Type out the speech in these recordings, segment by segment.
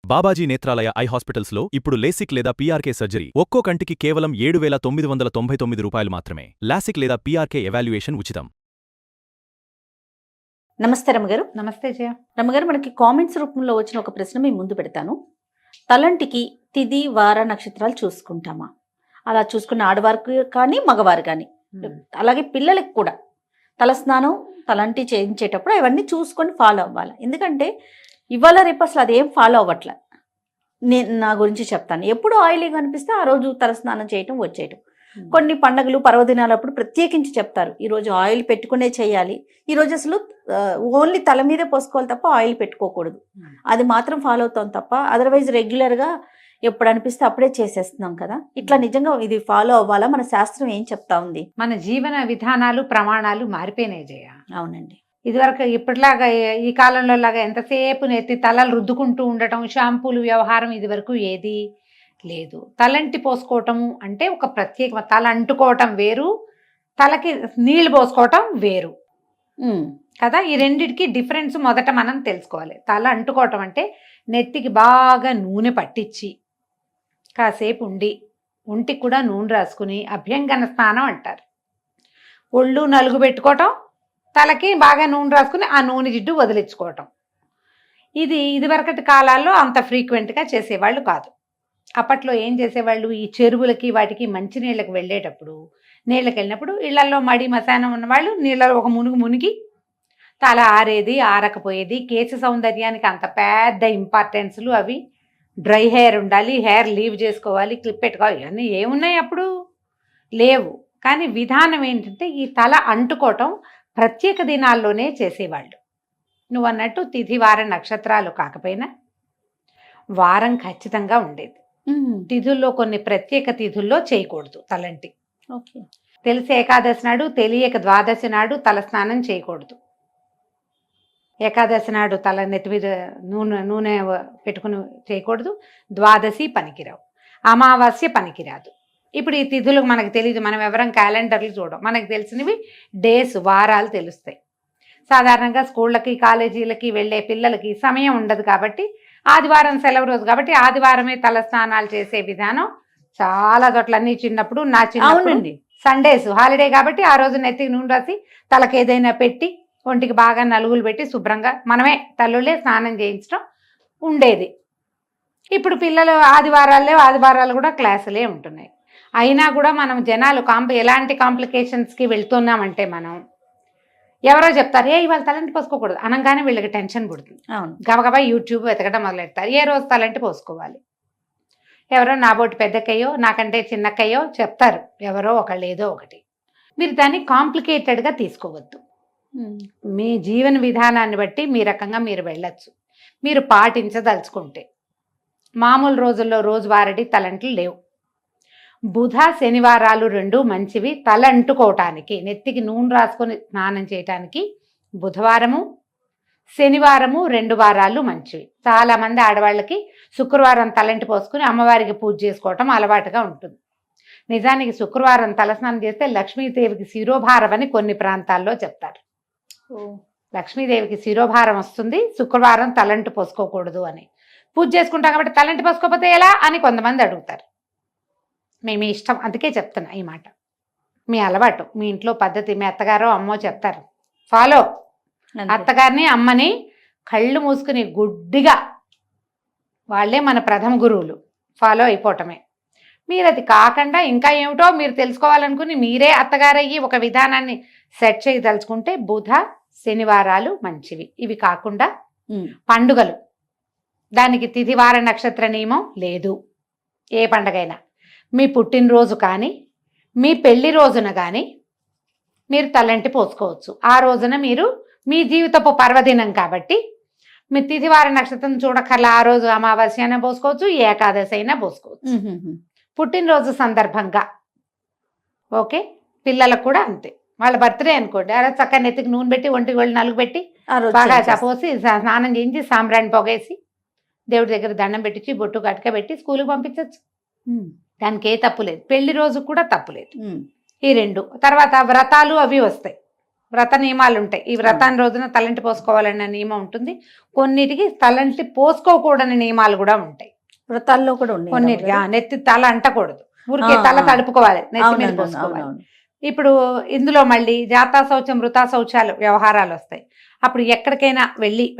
Babaji Netralaya I హాస్పిటల్స్లో ఇప్పుడు LASIK లేదా పీఆర్కే సర్జరీ ఒక్కో కంటికి కేవలం 7,999 రూపాయలు మాత్రమే. లాసిక్ లేదా పీఆర్కే ఎవాల్యుయేషన్ ఉచితం. నమస్తే రమ్మగారు. నమస్తే జయ. రమ్మగారు, మనకి కామెంట్స్ రూపంలో వచ్చిన ఒక ప్రశ్న మీ ముందు పెడతాను. తలంటికి తిథి వార నక్షత్రాలు చూసుకుంటామా? అలా చూసుకున్న ఆడవారికి కానీ మగవారు కానీ, అలాగే పిల్లలకి కూడా తలస్నానం తలంటి చేయించేటప్పుడు అవన్నీ చూసుకొని ఫాలో అవ్వాలి. ఎందుకంటే ఇవాళ రేపు అసలు అదేం ఫాలో అవ్వట్లే. నేను నా గురించి చెప్తాను. ఎప్పుడు ఆయిలీ కనిపిస్తే ఆ రోజు తలస్నానం చేయటం వచ్చేయటం. కొన్ని పండగలు పర్వదినాలప్పుడు ప్రత్యేకించి చెప్తారు, ఈరోజు ఆయిల్ పెట్టుకునే చేయాలి, ఈరోజు అసలు ఓన్లీ తల మీదే పోసుకోవాలి తప్ప ఆయిల్ పెట్టుకోకూడదు. అది మాత్రం ఫాలో అవుతాం తప్ప అదర్వైజ్ రెగ్యులర్గా ఎప్పుడు అనిపిస్తే అప్పుడే చేసేస్తున్నాం కదా. ఇట్లా నిజంగా ఇది ఫాలో అవ్వాలా? మన శాస్త్రం ఏం చెప్తా ఉంది? మన జీవన విధానాలు ప్రమాణాలు మారిపోయినాయి జయ. అవునండి. ఇదివరకు ఇప్పటిలాగా ఈ కాలంలో లాగా ఎంతసేపు నెత్తి తలలు రుద్దుకుంటూ ఉండటం, షాంపూలు వ్యవహారం ఇదివరకు ఏది లేదు. తలంటి పోసుకోవటము అంటే ఒక ప్రత్యేక, తల అంటుకోవటం వేరు, తలకి నీళ్లు పోసుకోవటం వేరు కదా. ఈ రెండిటికి డిఫరెన్స్ మొదట మనం తెలుసుకోవాలి. తల అంటుకోవటం అంటే నెత్తికి బాగా నూనె పట్టించి కాసేపు ఉండి ఒంటికి కూడా నూనె రాసుకుని అభ్యంగన స్నానం అంటారు. ఒళ్ళు నలుగు పెట్టుకోవటం, తలకి బాగా నూనె రాసుకుని ఆ నూనె జిడ్డు వదిలించుకోవటం. ఇదివరకటి కాలాల్లో అంత ఫ్రీక్వెంట్గా చేసేవాళ్ళు కాదు. అప్పట్లో ఏం చేసేవాళ్ళు, ఈ చెరువులకి వాటికి మంచినీళ్ళకి వెళ్ళేటప్పుడు, నీళ్ళకి వెళ్ళినప్పుడు ఇళ్లలో మడి మశానం ఉన్నవాళ్ళు నీళ్ళలో ఒక మునిగి తల ఆరేది ఆరకపోయేది. కేశ సౌందర్యానికి అంత పెద్ద ఇంపార్టెన్స్లు అవి. డ్రై హెయిర్ ఉండాలి, హెయిర్ లీవ్ చేసుకోవాలి, క్లిప్ పెట్టుకోవాలి, ఇవన్నీ ఏమున్నాయి అప్పుడు? లేవు. కానీ విధానం ఏంటంటే ఈ తల అంటుకోవటం ప్రత్యేక దినాల్లోనే చేసేవాళ్ళు. నువ్వు అన్నట్టు తిథి వార నక్షత్రాలు కాకపోయినా వారం ఖచ్చితంగా ఉండేది. తిథుల్లో కొన్ని ప్రత్యేక తిథుల్లో చేయకూడదు తలంటి. ఓకే. తెలిసి ఏకాదశి నాడు, తెలియక ద్వాదశి నాడు తల స్నానం చేయకూడదు. ఏకాదశి నాడు తల నెత్తి మీద నూనె పెట్టుకుని చేయకూడదు. ద్వాదశి పనికిరావు, అమావాస్య పనికిరాదు. ఇప్పుడు ఈ తిథులకు మనకు తెలియదు, మనం ఎవరం క్యాలెండర్లు చూడం. మనకు తెలిసినవి డేస్, వారాలు తెలుస్తాయి. సాధారణంగా స్కూళ్ళకి కాలేజీలకి వెళ్ళే పిల్లలకి సమయం ఉండదు కాబట్టి, ఆదివారం సెలవు రోజు కాబట్టి ఆదివారమే తల స్నానాలు చేసే విధానం చాలా చోట్లన్నీ. చిన్నప్పుడు నా చిన్నప్పుడు సండేస్ హాలిడే కాబట్టి ఆ రోజు నెత్తికి నూనె రాసి తలకి ఏదైనా పెట్టి ఒంటికి బాగా నలుగులు పెట్టి శుభ్రంగా మనమే తల్లులే స్నానం చేయించడం ఉండేది. ఇప్పుడు పిల్లలు ఆదివారాలు కూడా క్లాసులే ఉంటున్నాయి. అయినా కూడా మనం జనాలు ఎలాంటి కాంప్లికేషన్స్కి వెళ్తున్నామంటే, మనం ఎవరో చెప్తారు ఇవాళ తలంటి పోసుకోకూడదు అనగానే వీళ్ళకి టెన్షన్ పుడుతుంది. గబగబా యూట్యూబ్ వెతకడం మొదలెడతారు. ఏ రోజు తలంటి పోసుకోవాలి? ఎవరో నాబోటి పెద్దక్కయ్యో నాకంటే చిన్నక్కయ్యో చెప్తారు, ఎవరో ఒకళ్ళు ఏదో ఒకటి. మీరు దాన్ని కాంప్లికేటెడ్గా తీసుకోవద్దు. మీ జీవన విధానాన్ని బట్టి మీ రకంగా మీరు వెళ్ళచ్చు. మీరు పాటించదలుచుకుంటే మామూలు రోజుల్లో రోజువారీ తలంట్లు లేవు. బుధ శనివారాలు రెండు మంచివి తల అంటుకోవటానికి, నెత్తికి నూనె రాసుకొని స్నానం చేయటానికి. బుధవారము శనివారము 2 వారాలు మంచివి. చాలామంది ఆడవాళ్ళకి శుక్రవారం తలంటి పోసుకుని అమ్మవారికి పూజ చేసుకోవటం అలవాటుగా ఉంటుంది. నిజానికి శుక్రవారం తలస్నానం చేస్తే లక్ష్మీదేవికి శిరోభారం అని కొన్ని ప్రాంతాల్లో చెప్తారు. లక్ష్మీదేవికి శిరోభారం వస్తుంది, శుక్రవారం తలంటి పోసుకోకూడదు అని. పూజ చేసుకుంటాం కాబట్టి తలంటి పోసుకోకపోతే ఎలా అని కొంతమంది అడుగుతారు. మీ ఇష్టం, అందుకే చెప్తున్నా ఈ మాట. మీ అలవాటు, మీ ఇంట్లో పద్ధతి, మీ అత్తగారో అమ్మో చెప్తారు, ఫాలో. అత్తగారిని అమ్మని కళ్ళు మూసుకుని గుడ్డిగా, వాళ్ళే మన ప్రథమ గురువులు, ఫాలో అయిపోవటమే. మీరు అది కాకుండా ఇంకా ఏమిటో మీరు తెలుసుకోవాలనుకుని మీరే అత్తగారయ్యి ఒక విధానాన్ని సెట్ చేయదలుచుకుంటే బుధ శనివారాలు మంచివి. ఇవి కాకుండా పండుగలు, దానికి తిథివార నక్షత్ర నియమం లేదు. ఏ పండగైనా మీ పుట్టినరోజు కానీ మీ పెళ్లి రోజున కానీ మీరు తలంటి పోసుకోవచ్చు. ఆ రోజున మీరు మీ జీవితపు పర్వదినం కాబట్టి మీ తిథివార నక్షత్రం చూడకల్లా ఆ రోజు అమావాస్య అయినా పోసుకోవచ్చు, ఏకాదశి అయినా పోసుకోవచ్చు. పుట్టినరోజు సందర్భంగా ఓకే. పిల్లలకు కూడా అంతే. వాళ్ళ బర్త్డే అనుకోండి, అలా చక్కగా నెత్తికి నూనె పెట్టి ఒంటికి వెళ్ళి నలుగు పెట్టి బాగా పోసి స్నానం చేయించి సాంబ్రాణి పొగేసి దేవుడి దగ్గర దండం పెట్టించి బొట్టు గట్క పెట్టి స్కూల్కి పంపించవచ్చు. దానికి ఏ తప్పు లేదు. పెళ్లి రోజు కూడా తప్పు లేదు. ఈ 2 తర్వాత వ్రతాలు అవి వస్తాయి. వ్రత నియమాలు ఉంటాయి. ఈ వ్రతాన్ని రోజున తలంటి పోసుకోవాలన్న నియమం ఉంటుంది. కొన్నిటికి తలంటి పోసుకోకూడని నియమాలు కూడా ఉంటాయి. వ్రతాల్లో కూడా ఉన్నాయి కొన్నిటికి నెత్తి తల అంటకూడదు, ఊరికే తల తడుపుకోవాలి, నెత్తి మీద పోసుకోవాలి. ఇప్పుడు ఇందులో మళ్ళీ జాతా శౌచం వృతా శౌచాలు వ్యవహారాలు వస్తాయి. అప్పుడు ఎక్కడికైనా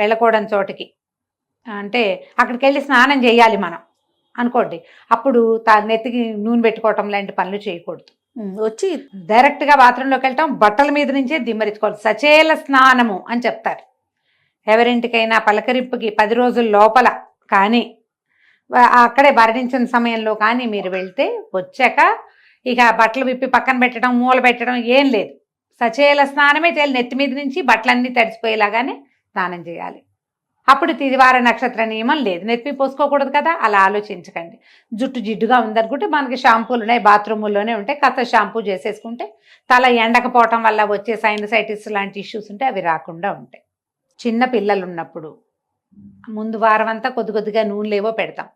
వెళ్ళకూడని చోటికి, అంటే అక్కడికి వెళ్ళి స్నానం చేయాలి మనం అనుకోండి, అప్పుడు నెత్తికి నూనె పెట్టుకోవటం లాంటి పనులు చేయకూడదు. వచ్చి డైరెక్ట్గా బాత్రూంలోకి వెళ్ళటం, బట్టల మీద నుంచే దిమ్మరించుకోవాలి. సచేల స్నానము అని చెప్తారు. ఎవరింటికైనా పలకరింపుకి 10 రోజుల లోపల కానీ అక్కడే భరణించిన సమయంలో కానీ మీరు వెళ్తే వచ్చాక ఇక బట్టలు విప్పి పక్కన పెట్టడం, మూల పెట్టడం ఏం లేదు. సచేల స్నానమే చేయాలి. నెత్తి మీద నుంచి బట్టలన్నీ తడిసిపోయేలాగానే స్నానం చేయాలి. అప్పుడు తిదివార నక్షత్ర నియమం లేదు. నెత్తి పోసుకోకూడదు కదా, అలా ఆలోచించకండి. జుట్టు జిడ్డుగా ఉందనుకుంటే మనకి షాంపూలు ఉన్నాయి, బాత్రూముల్లోనే ఉంటాయి, కాస్త షాంపూ చేసేసుకుంటే తల ఎండకపోవటం వల్ల వచ్చే సైనసైటిస్ లాంటి ఇష్యూస్ ఉంటే అవి రాకుండా ఉంటాయి. చిన్న పిల్లలు ఉన్నప్పుడు ముందు వారం అంతా కొద్దిగా నూనెలేవో పెడతాం,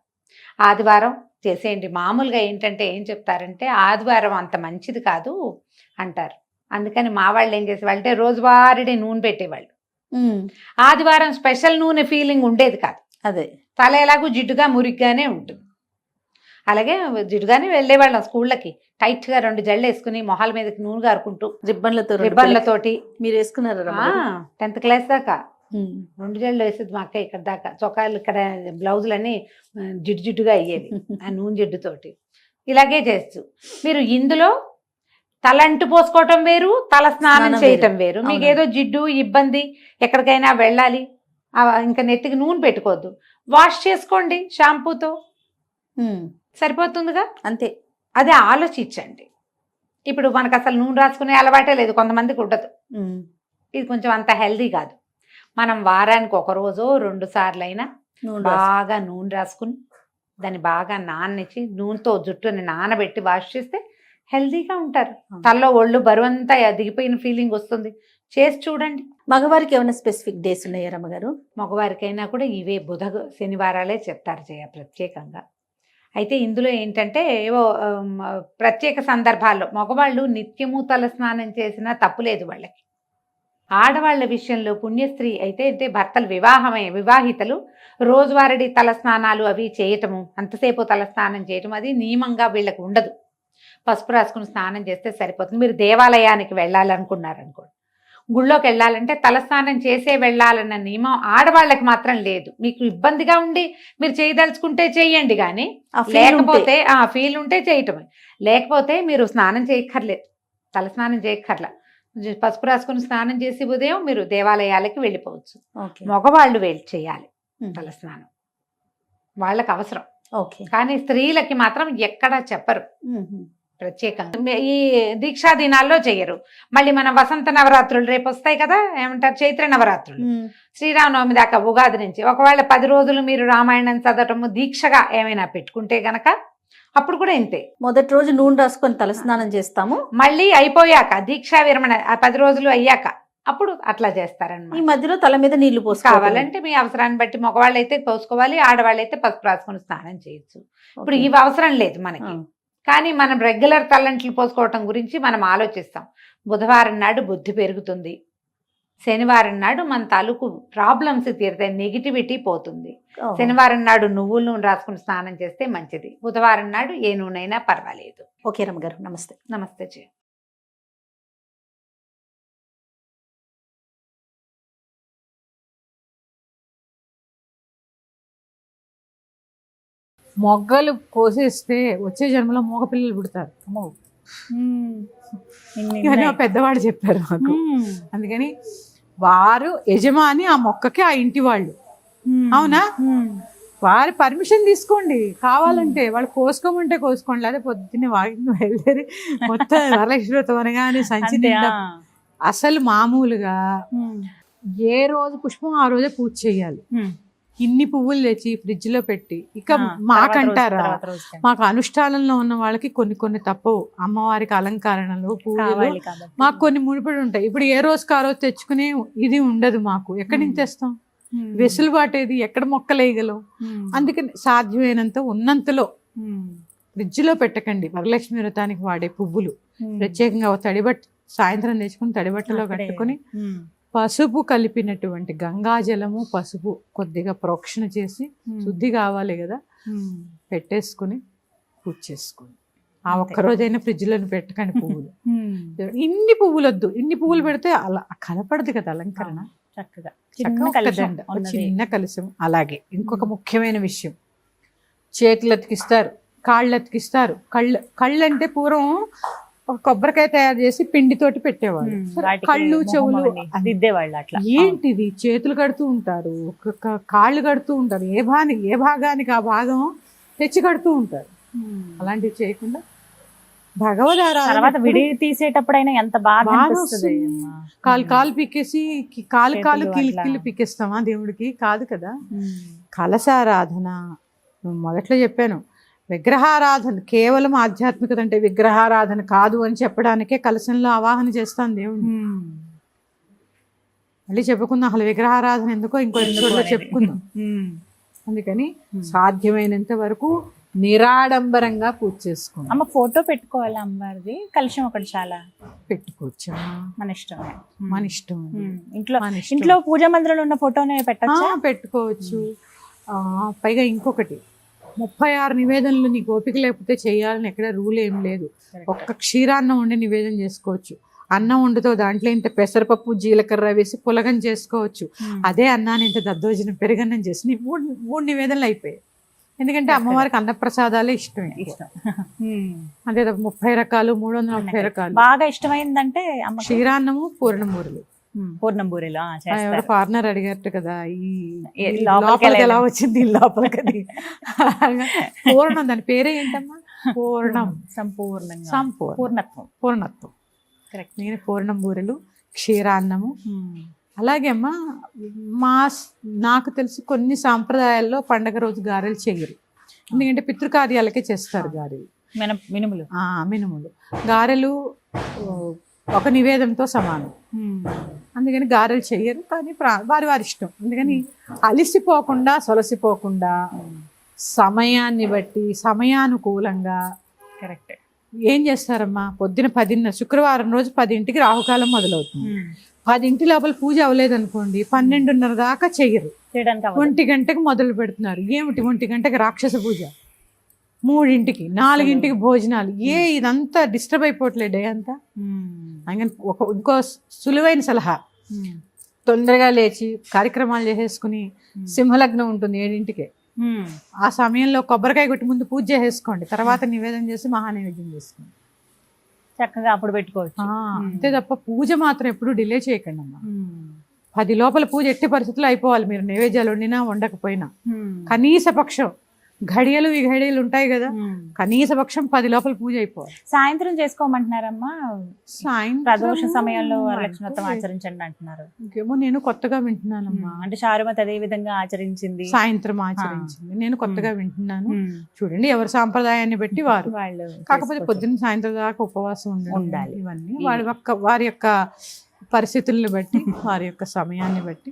ఆదివారం చేసేయండి. మామూలుగా ఏంటంటే ఏం చెప్తారంటే ఆదివారం అంత మంచిది కాదు అంటారు. అందుకని మా వాళ్ళు ఏం చేసేవాళ్ళు అంటే రోజువారీ నూనె పెట్టేవాళ్ళు. ఆదివారం స్పెషల్ నూనె ఫీలింగ్ ఉండేది కాదు. అదే తల ఎలాగూ జిడ్డుగా మురిగ్గానే ఉంటుంది. అలాగే వెళ్ళేవాళ్ళం స్కూళ్ళకి, టైట్గా 2 జళ్ళు వేసుకుని మొహాల మీదకి నూనె గారుకుంటూ రిబ్బన్లతోటి. మీరు వేసుకున్నారా 10th క్లాస్ దాకా 2 జళ్ళు వేసేది మా అక్క. ఇక్కడ దాకా చొక్కాలు, ఇక్కడ బ్లౌజులన్నీ జిడ్డుగా అయ్యేవి ఆ నూనె జిడ్డుతోటి. ఇలాగే చేస్తూ మీరు ఇందులో తలంటు పోసుకోవటం వేరు, తల స్నానం చేయటం వేరు. మీకు ఏదో జిడ్డు ఇబ్బంది, ఎక్కడికైనా వెళ్ళాలి, ఇంకా నెత్తికి నూనె పెట్టుకోవద్దు, వాష్ చేసుకోండి షాంపూతో, సరిపోతుందిగా. అంతే. అదే ఆలోచించండి. ఇప్పుడు మనకు అసలు నూనె రాసుకునే అలవాటే లేదు, కొంతమందికి ఉండదు. ఇది కొంచెం అంత హెల్దీ కాదు. మనం వారానికి 1 రోజు 2 సార్లు అయినా బాగా నూనె రాసుకుని దాన్ని బాగా నాననిచ్చి నూనెతో జుట్టుని నానబెట్టి వాష్ చేస్తే హెల్దీగా ఉంటారు. తలలో ఒళ్ళు బరువంతా దిగిపోయిన ఫీలింగ్ వస్తుంది. చేసి చూడండి. మగవారికి ఏమైనా స్పెసిఫిక్ డేస్ ఉన్నాయా రమ్మగారు? మగవారికైనా కూడా ఇవే బుధ శనివారాలే చెప్తారు ప్రత్యేకంగా. అయితే ఇందులో ఏంటంటే ఏవో ప్రత్యేక సందర్భాల్లో మగవాళ్ళు నిత్యము తల స్నానం చేసినా తప్పులేదు వాళ్ళకి. ఆడవాళ్ల విషయంలో పుణ్యస్త్రీ అయితే భర్తలు వివాహితలు రోజువారీ తల స్నానాలు అవి చేయటము, అంతసేపు తల స్నానం చేయటం అది నియమంగా వీళ్ళకి ఉండదు. పసుపు రాసుకుని స్నానం చేస్తే సరిపోతుంది. మీరు దేవాలయానికి వెళ్ళాలనుకున్నారనుకోండి, గుళ్ళోకి వెళ్ళాలంటే తలస్నానం చేసే వెళ్ళాలన్న నియమం ఆడవాళ్ళకి మాత్రం లేదు. మీకు ఇబ్బందిగా ఉండి మీరు చేయదలుచుకుంటే చెయ్యండి, కానీ లేకపోతే ఫీల్ ఉంటే చేయటమే. లేకపోతే మీరు స్నానం చేయక్కర్లేదు, తలస్నానం చేయక్కర్లా. పసుపు రాసుకుని స్నానం చేసి ఉదయం మీరు దేవాలయాలకి వెళ్ళిపోవచ్చు. మగవాళ్ళు వెళ్ళి చేయాలి తలస్నానం, వాళ్ళకి అవసరం. కానీ స్త్రీలకి మాత్రం ఎక్కడా చెప్పరు ప్రత్యేకంగా. ఈ దీక్షా దినాల్లో చెయ్యరు. మళ్ళీ మన వసంత నవరాత్రులు రేపు వస్తాయి కదా, ఏమంటారు చైత్ర నవరాత్రులు, శ్రీరామనవమి దాకా ఉగాది నుంచి. ఒకవేళ 10 రోజులు మీరు రామాయణం చదవటము దీక్షగా ఏమైనా పెట్టుకుంటే గనక అప్పుడు కూడా ఇంతే. మొదటి రోజు నూనె రాసుకొని తలస్నానం చేస్తాము, మళ్ళీ అయిపోయాక దీక్షా విరమణ 10 రోజులు అయ్యాక అప్పుడు అట్లా చేస్తారన్నమాట. ఈ మధ్యలో తల మీద నీళ్లు కావాలంటే మీ అవసరాన్ని బట్టి మగవాళ్ళు అయితే పోసుకోవాలి, ఆడవాళ్ళు అయితే పసుపు రాసుకొని స్నానం చేయొచ్చు. ఇప్పుడు ఇవి అవసరం లేదు మనకి. కానీ మనం రెగ్యులర్ తలంట్లు పోసుకోవటం గురించి మనం ఆలోచిస్తాం. బుధవారం నాడు బుద్ధి పెరుగుతుంది, శనివారం నాడు మన తాలూకు ప్రాబ్లమ్స్ తీరుతాయి, నెగిటివిటీ పోతుంది. శనివారం నాడు నువ్వుల నూనె రాసుకుని స్నానం చేస్తే మంచిది. బుధవారం నాడు ఏ నూనె అయినా పర్వాలేదు. ఓకే రమ్మగారు, నమస్తే. నమస్తే జీ. మొగ్గలు కోసేస్తే వచ్చే జన్మలో మగ పిల్లలు పుడతారు అని పెద్దవాడు చెప్పారు మాకు. అందుకని వారు యజమాని ఆ మొక్కకి, ఆ ఇంటి వాళ్ళు. అవునా? వారి పర్మిషన్ తీసుకోండి, కావాలంటే వాళ్ళు కోసుకోమంటే కోసుకోండి, లేదా పొద్దున్నే వాకింగ్ వెళ్ళేది మొత్తం వరలక్ష్మి వ్రతం అనగానే సంచి నిండా. అసలు మామూలుగా ఏ రోజు పుష్పం ఆ రోజే పూజ చేయాలి. ఇన్ని పువ్వులు తెచ్చి ఫ్రిడ్జ్ లో పెట్టి, ఇక మాకంటారా, మాకు అనుష్ఠానంలో ఉన్న వాళ్ళకి కొన్ని తప్పవు. అమ్మవారికి అలంకరణలు, పూజలు మాకు కొన్ని ముడిపడి ఉంటాయి. ఇప్పుడు ఏ రోజుకి ఆ రోజు తెచ్చుకునే ఇది ఉండదు మాకు. ఎక్కడి నుంచి తెస్తాం? వెసులుబాటేది, ఎక్కడ మొక్కలేయగలం? అందుకని సాధ్యమైనంత ఉన్నంతలో ఫ్రిడ్జ్ లో పెట్టకండి. వరలక్ష్మి వ్రతానికి వాడే పువ్వులు ప్రత్యేకంగా తడిబట్ట సాయంత్రం తెచ్చుకుని తడిబట్టలో అక్కడే. కట్టుకొని పసుపు కలిపినటువంటి గంగాజలము పసుపు కొద్దిగా ప్రోక్షణ చేసి శుద్ధి కావాలి కదా పెట్టేసుకుని పూజ చేసుకోండి. ఆ ఒక్క రోజైనా ఫ్రిడ్జ్లో పెట్టకండి పువ్వులు. ఇన్ని పువ్వులు వద్దు, ఇన్ని పువ్వులు పెడితే అలా కనపడదు కదా అలంకరణ. చక్కగా చక్కగా ఒక దండ, ఒక చిన్న కలశం. అలాగే ఇంకొక ముఖ్యమైన విషయం, చేతులు అతికిస్తారు, కాళ్ళు అతికిస్తారు. కళ్ళు అంటే పూర్వం ఒక కొబ్బరికాయ తయారు చేసి పిండితోటి పెట్టేవాళ్ళు. కళ్ళు చెవులు దిద్దేవాళ్ళు అట్లా. ఏంటిది చేతులు కడుతూ ఉంటారు, కాళ్ళు కడుతూ ఉంటారు, ఏ భాగానికి ఆ భాగం తెచ్చి కడుతూ ఉంటారు. అలాంటివి చేయకుండా తర్వాత విడి తీసేటప్పుడైనా ఎంత బాధ అనిపిస్తుంది. కాలు పీకేసి కాలు కిల్లి పీకేస్తామా దేవుడికి? కాదు కదా. కలశారాధన మొదట్లో చెప్పాను, విగ్రహారాధన కేవలం ఆధ్యాత్మికత అంటే విగ్రహారాధన కాదు అని చెప్పడానికే కలశంలో ఆవాహన చేస్తాను దేవుడిని. మళ్ళీ చెప్పుకుందాం అసలు విగ్రహారాధన ఎందుకో ఇంకో ఎపిసోడ్లో చెప్పుకుందాం. అందుకని సాధ్యమైనంత వరకు నిరాడంబరంగా పూజ చేసుకోండి. అమ్మ ఫోటో పెట్టుకోవాలి అమ్మవారిది, కలశం ఒకటి చాలా పెట్టుకోవచ్చు, మన ఇష్టమే. మన ఇష్టం. ఇంట్లో పూజా మందిరంలో ఉన్న ఫోటోనే పెట్టుకోవచ్చు. పైగా ఇంకొకటి, 36 నివేదనలు నీ ఓపిక లేకపోతే చేయాలని ఎక్కడ రూల్ ఏం లేదు. ఒక్క క్షీరాన్నం వండి నివేదన చేసుకోవచ్చు. అన్నం వండుతో దాంట్లో ఇంత పెసరపప్పు జీలకర్ర వేసి పులగం చేసుకోవచ్చు. అదే అన్నాన్ని ఇంత దద్దోజనం పెరుగన్నం చేసి మూడు నివేదనలు అయిపోయాయి. ఎందుకంటే అమ్మవారికి అన్నప్రసాదాలే ఇష్టం. అదే 30 రకాలు 330 రకాలు. బాగా ఇష్టమైందంటే క్షీరాన్నము పూర్ణమూరలు. పూర్ణంబూరెలు ఫారినర్ అడిగారు కదా, ఈ లోపలికి ఎలా వచ్చింది లోపలికి. పూర్ణం, దాని పేరే ఏంటమ్మా? పూర్ణం, పూర్ణత్వం. కరెక్ట్. నేను పూర్ణంబూరెలు, క్షీరాన్నము. అలాగే అమ్మా నాకు తెలిసి కొన్ని సాంప్రదాయాల్లో పండగ రోజు గారెలు చేయరు. ఎందుకంటే పితృకార్యాలకే చేస్తారు గారెలు, మినుములు. గారెలు ఒక నివేదంతో సమానం, అందుకని గారెలు చెయ్యరు. కానీ వారి ఇష్టం. అందుకని అలిసిపోకుండా సొలసిపోకుండా సమయాన్ని బట్టి సమయానుకూలంగా కరెక్ట్ ఏం చేస్తారమ్మా, పొద్దున 10:30 శుక్రవారం రోజు 10ంటికి రాహుకాలం మొదలవుతుంది. 10 లోపల పూజ అవ్వలేదు అనుకోండి, 12:30 దాకా చెయ్యరు. 1 గంటకు మొదలు పెడుతున్నారు. ఏమిటి 1 గంటకి రాక్షస పూజ, 3ంటికి 4ంటికి భోజనాలు. ఇదంతా డిస్టర్బ్ అయిపోవట్లేదు డే అంతా. ఇంకో సులువైన సలహా, తొందరగా లేచి కార్యక్రమాలు చేసేసుకుని సింహలగ్నం ఉంటుంది 7ంటికే. ఆ సమయంలో కొబ్బరికాయ కొట్టి ముందు పూజ చేసేసుకోండి, తర్వాత నివేదన చేసి మహానైవేద్యం చేసుకోండి. చక్కగా అప్పుడు పెట్టుకోవచ్చు. అంతే తప్ప పూజ మాత్రం ఎప్పుడు డిలే చేయకండి అమ్మా. 10 లోపల పూజ ఎట్టి పరిస్థితుల్లో అయిపోవాలి. మీరు నైవేద్యాలు వండినా వండకపోయినా కనీస పక్షం ఘడియలు ఈ ఘడియలు ఉంటాయి కదా, కనీస పక్షం 10 లోపల పూజ అయిపోవాలి. సాయంత్రం చేసుకోమంటున్నారమ్మా, ప్రదోష సమయంలో వరలక్ష్మీవ్రతం ఆచరించండి అంటున్నారు. ఇంకేమో నేను కొత్తగా వింటున్నానమ్మా. అంటే శారుమతి అదే విధంగా ఆచరించింది, సాయంత్రం ఆచరించింది. నేను కొత్తగా వింటున్నాను. చూడండి ఎవరి సాంప్రదాయాన్ని బట్టి వాళ్ళు. కాకపోతే పొద్దున్న సాయంత్రం దాకా ఉపవాసం ఉండాలి. ఇవన్నీ వారి యొక్క పరిస్థితులను బట్టి వారి యొక్క సమయాన్ని బట్టి.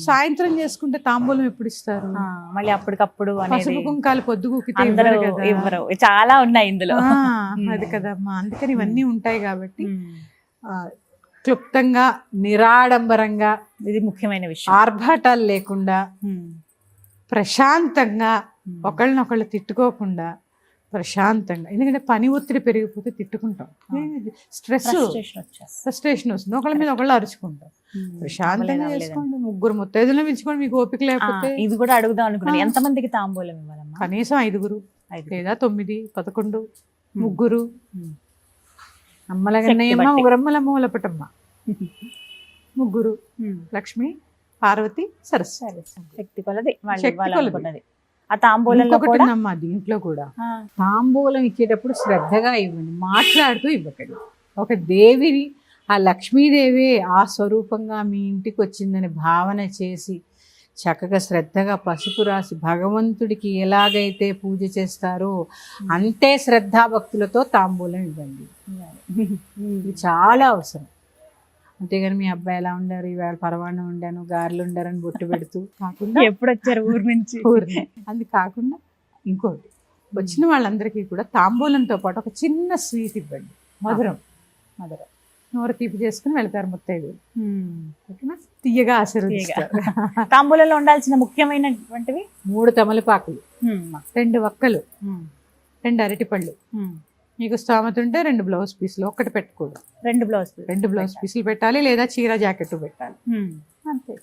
సాయంత్రం చేసుకుంటే తాంబూలం ఎప్పుడు ఇస్తారు? మళ్ళీ అప్పటికప్పుడు పసుపు కుంకాలు పొద్దుగూకితే ఇవ్వరు. చాలా ఉన్నాయి ఇందులో. అది కదమ్మా, అందుకని ఇవన్నీ ఉంటాయి కాబట్టి క్లుప్తంగా నిరాడంబరంగా, ఇది ముఖ్యమైన విషయం, ఆర్భాటాలు లేకుండా ప్రశాంతంగా, ఒకళ్ళనొకళ్ళు తిట్టుకోకుండా ప్రశాంతంగా. ఎందుకంటే పని ఒత్తిడి పెరిగిపోతే తిట్టుకుంటాం, ఫ్రస్ట్రేషన్ వస్తుంది, ఒకళ్ళ మీద ఒకళ్ళు అరుచుకుంటాం. ప్రశాంతంగా చేసుకోండి. 3 ముత్తైదులను పిలుచుకోండి మీకు ఓపిక లేకపోతే. ఇది కూడా అడుగుదాం అనుకున్నాను, ఎంతమందికి తాంబూలం ఇవ్వాలమ్మా? కనీసం 5 లేదా 9, 11, 3. అమ్మలగన్నయ్యమ్మ, ముగ్గురమ్మలమ్మ, ఉలపటమ్మ, 3. లక్ష్మి, పార్వతి, సరస్వతి. శక్తి కొలది ఆ తాంబూలంలో కూడా. దీంట్లో కూడా తాంబూలం ఇచ్చేటప్పుడు శ్రద్ధగా ఇవ్వండి, మాట్లాడుతూ ఇవ్వకండి. ఒక దేవిని, ఆ లక్ష్మీదేవి ఆ స్వరూపంగా మీ ఇంటికి వచ్చిందని భావన చేసి చక్కగా శ్రద్ధగా పసుపు రాసి భగవంతుడికి ఎలాగైతే పూజ చేస్తారో అంతే శ్రద్ధాభక్తులతో తాంబూలం ఇవ్వండి. ఇది చాలా అవసరం. అంతేగాని మీ అబ్బాయి ఎలా ఉండారు, ఈవేళ పరవాణం ఉండాను, గారెలు ఉండారని బొట్టు పెడుతూ కాకుండా, ఎప్పుడు వచ్చారు ఊరి నుంచి, అది కాకుండా ఇంకోటి, వచ్చిన వాళ్ళందరికీ కూడా తాంబూలంతో పాటు ఒక చిన్న స్వీట్ ఇవ్వండి. మధురం నోరు తీపి చేసుకుని వెళ్తారు ముత్తైదు. ఓకేనా? తీయగా ఆశీర్వదిస్తారు. తాంబూలంలో ఉండాల్సిన ముఖ్యమైనటువంటివి 3 తమలపాకులు, 2 వక్కలు, 2 అరటిపళ్ళు, మీకు స్తోమత ఉంటే 2 బ్లౌజ్ పీసులు, ఒక్కటి పెట్టుకోడు, 2 బ్లౌజ్ 2 బ్లౌజ్ పీసులు పెట్టాలి, లేదా చీర జాకెట్ పెట్టాలి. అంతే,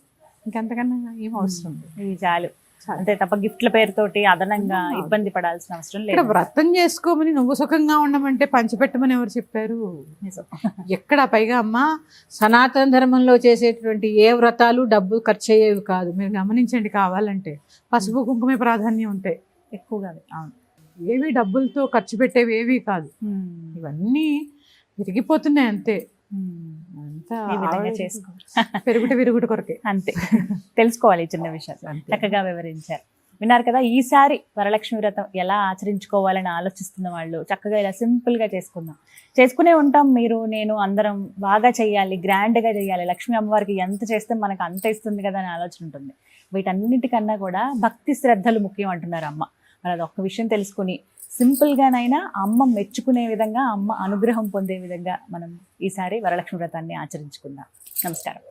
ఇంకంతకన్నా ఏం అవసరం లేదు. ఇవి చాలు. అంతే తప్ప గిఫ్ట్ల పేరుతోటి అదనంగా ఇబ్బంది పడాల్సిన అవసరం ఇక్కడ లేదు. వ్రతం చేసుకోమని నువ్వు సుఖంగా ఉండమంటే పంచిపెట్టమని ఎవరు చెప్పారు? ఎక్కడ పైగా అమ్మ సనాతన ధర్మంలో చేసేటువంటి ఏ వ్రతాలు డబ్బు ఖర్చు అయ్యేవి కాదు. మీరు గమనించండి, కావాలంటే పసుపు కుంకుమే ప్రాధాన్యం ఉంటాయి ఎక్కువగా. అవును, ఏవి డబ్బులతో ఖర్చు పెట్టేవి ఏవి కాదు. ఇవన్నీ విరిగిపోతున్నాయి అంతే. అంతా ఈ విధంగా చేసుకో. పెరుగుట విరుగుట కొరకే. అంతే, తెలుసుకోవాలి ఈ చిన్న విషయాలు. చక్కగా వివరించారు. విన్నారు కదా, ఈసారి వరలక్ష్మి వ్రతం ఎలా ఆచరించుకోవాలని ఆలోచిస్తున్న వాళ్ళు చక్కగా ఇలా సింపుల్గా చేసుకునే ఉంటాం. మీరు నేను అందరం బాగా చేయాలి, గ్రాండ్గా చేయాలి, లక్ష్మీ అమ్మవారికి ఎంత చేస్తే మనకు అంత ఇస్తుంది కదా అని ఆలోచన ఉంటుంది. వీటన్నిటికన్నా కూడా భక్తి శ్రద్ధలు ముఖ్యం అంటున్నారు అమ్మ. మరి అది ఒక్క విషయం తెలుసుకుని సింపుల్గానైనా అమ్మ మెచ్చుకునే విధంగా, అమ్మ అనుగ్రహం పొందే విధంగా మనం ఈసారి వరలక్ష్మి వ్రతాన్ని ఆచరించుకుందాం. నమస్కారం.